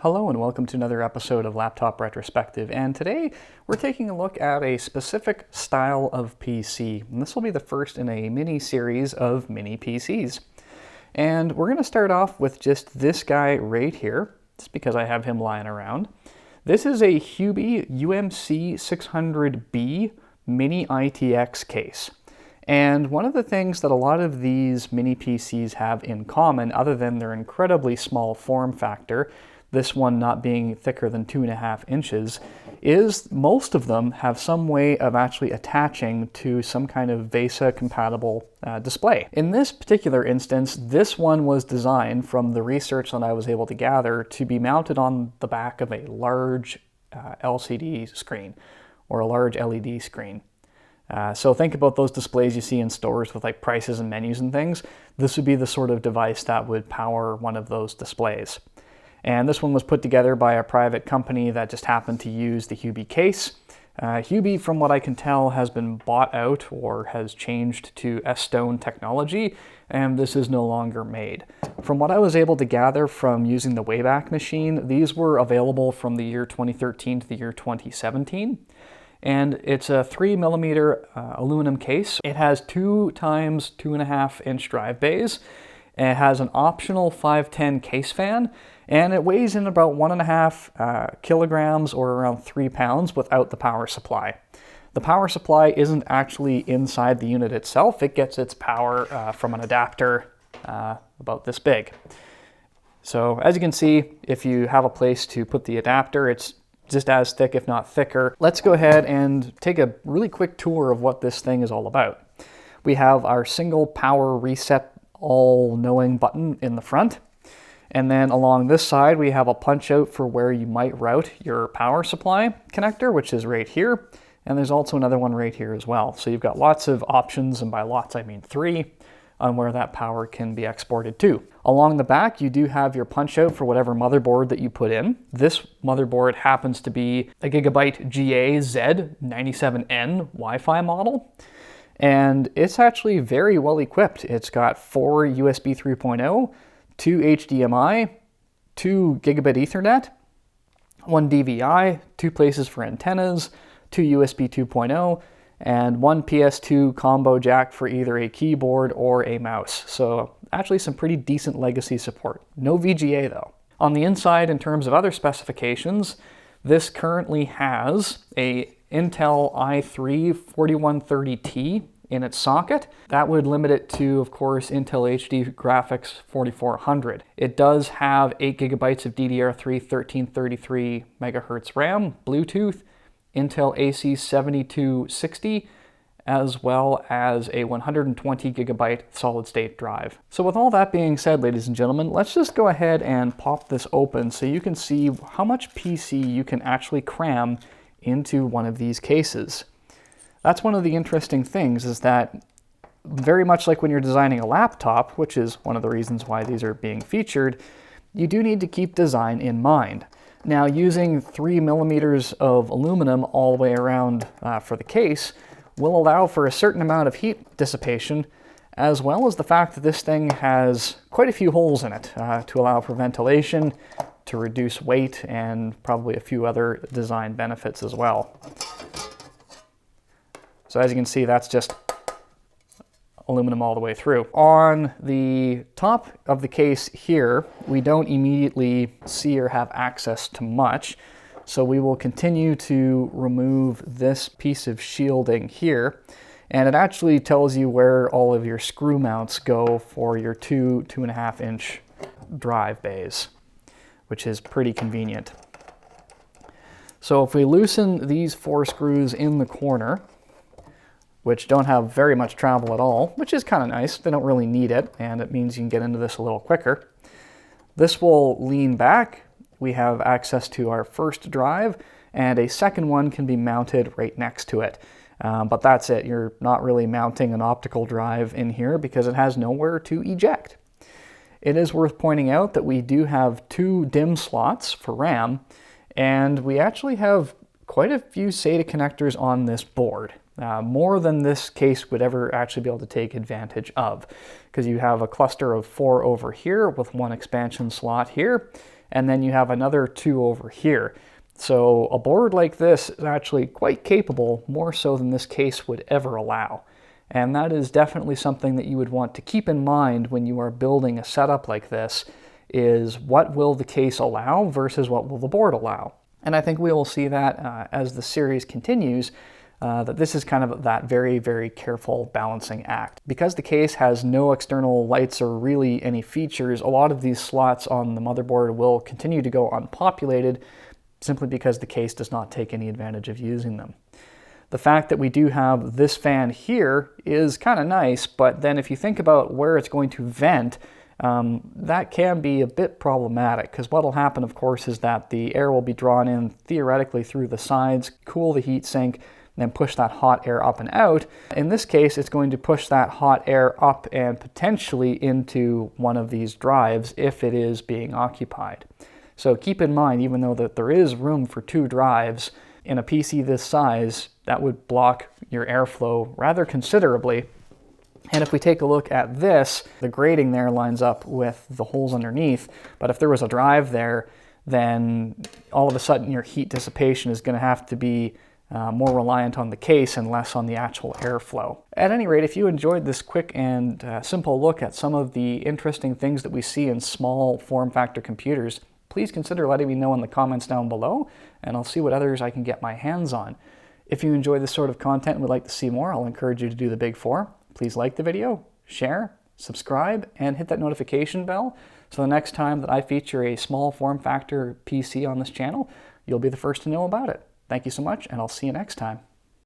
Hello and welcome to another episode of Laptop Retrospective, and today we're taking a look at a specific style of PC, and this will be the first in a mini series of mini PCs. And we're going to start off with just this guy right here, just because I have him lying around. This is a HABEY EMC-600B Mini-ITX case. And one of the things that a lot of these mini PCs have in common, other than their incredibly small form factor, this one not being thicker than 2.5 inches, is most of them have some way of actually attaching to some kind of VESA compatible display. In this particular instance, this one was designed, from the research that I was able to gather, to be mounted on the back of a large LCD screen or a large LED screen. So think about those displays you see in stores with like prices and menus and things. This would be the sort of device that would power one of those displays. And this one was put together by a private company that just happened to use the HABEY case. HABEY, from what I can tell, has been bought out or has changed to S-Stone technology, and this is no longer made. From what I was able to gather from using the Wayback Machine, these were available from the year 2013 to the year 2017. And it's a 3mm aluminum case. It has 2 times 2.5 inch drive bays. It has an optional 510 case fan, and it weighs in about 1.5 kilograms or around 3 pounds without the power supply. The power supply isn't actually inside the unit itself. It gets its power from an adapter about this big. So as you can see, if you have a place to put the adapter, it's just as thick, if not thicker. Let's go ahead and take a really quick tour of what this thing is all about. We have our single power reset all-knowing button in the front. And then along this side, we have a punch out for where you might route your power supply connector, which is right here. And there's also another one right here as well. So you've got lots of options, and by lots I mean 3, on where that power can be exported to. Along the back, you do have your punch out for whatever motherboard that you put in. This motherboard happens to be a Gigabyte GA-Z97N Wi-Fi model. And it's actually very well equipped. It's got 4 USB 3.0, 2 HDMI, 2 gigabit Ethernet, 1 DVI, 2 places for antennas, 2 USB 2.0, and 1 PS2 combo jack for either a keyboard or a mouse. So actually some pretty decent legacy support. No VGA though. On the inside, in terms of other specifications, this currently has a Intel i3 4130T in its socket. That would limit it to, of course, Intel HD graphics 4400. It does have 8 gigabytes of DDR3 1333 megahertz RAM, Bluetooth, Intel AC 7260, as well as a 120 gigabyte solid state drive. So with all that being said, ladies and gentlemen, let's just go ahead and pop this open so you can see how much PC you can actually cram into one of these cases. That's one of the interesting things, is that very much like when you're designing a laptop, which is one of the reasons why these are being featured, you do need to keep design in mind. Now, using 3mm of aluminum all the way around for the case will allow for a certain amount of heat dissipation, as well as the fact that this thing has quite a few holes in it to allow for ventilation, to reduce weight, and probably a few other design benefits as well. So as you can see, that's just aluminum all the way through. On the top of the case here, we don't immediately see or have access to much, so we will continue to remove this piece of shielding here, and it actually tells you where all of your screw mounts go for your 2.5 inch drive bays, which is pretty convenient. So if we loosen these 4 screws in the corner, which don't have very much travel at all, which is kind of nice. They don't really need it, and it means you can get into this a little quicker. This will lean back. We have access to our first drive, and a second one can be mounted right next to it. But that's it. You're not really mounting an optical drive in here because it has nowhere to eject. It is worth pointing out that we do have 2 DIMM slots for RAM, and we actually have quite a few SATA connectors on this board. More than this case would ever actually be able to take advantage of, because you have a cluster of 4 over here with 1 expansion slot here, and then you have another 2 over here. So a board like this is actually quite capable, more so than this case would ever allow. And that is definitely something that you would want to keep in mind when you are building a setup like this, is what will the case allow versus what will the board allow. And I think we will see that as the series continues, that this is kind of that very, very careful balancing act. Because the case has no external lights or really any features, a lot of these slots on the motherboard will continue to go unpopulated simply because the case does not take any advantage of using them. The fact that we do have this fan here is kind of nice, but then if you think about where it's going to vent, that can be a bit problematic, because what will happen, of course, is that the air will be drawn in theoretically through the sides, cool the heatsink, and then push that hot air up and out. In this case, it's going to push that hot air up and potentially into one of these drives if it is being occupied. So keep in mind, even though that there is room for 2 drives, in a PC this size, that would block your airflow rather considerably. And if we take a look at this, the grating there lines up with the holes underneath, but if there was a drive there, then all of a sudden your heat dissipation is going to have to be more reliant on the case and less on the actual airflow. At any rate, if you enjoyed this quick and simple look at some of the interesting things that we see in small form factor computers, please consider letting me know in the comments down below, and I'll see what others I can get my hands on. If you enjoy this sort of content and would like to see more, I'll encourage you to do the big 4. Please like the video, share, subscribe, and hit that notification bell so the next time that I feature a small form factor PC on this channel, you'll be the first to know about it. Thank you so much, and I'll see you next time.